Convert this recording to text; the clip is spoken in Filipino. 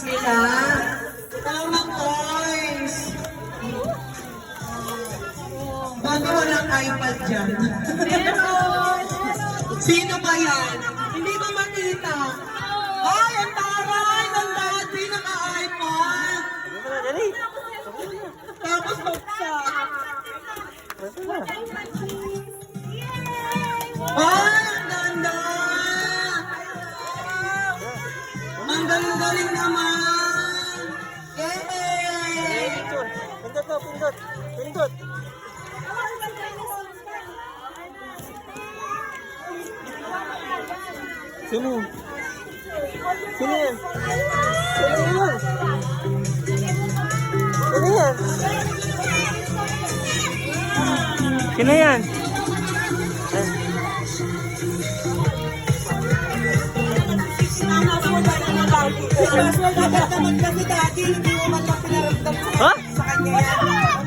sila. Tama, toys. Bago walang iPad dyan. Sino ba yan? Hindi ko makita. Ay, ang taray ng dati naka-iPad. Tapos buksan. Ay, ang ganda. Ang galing-galing naman. Yay! Pindot to, pindot. Pindot. Sino? Sino yan? Sino yan? Sino yan? Sino yan? Mas magaganda naman kasi dati, hindi mo man lang pinaramdam sa kanya yan.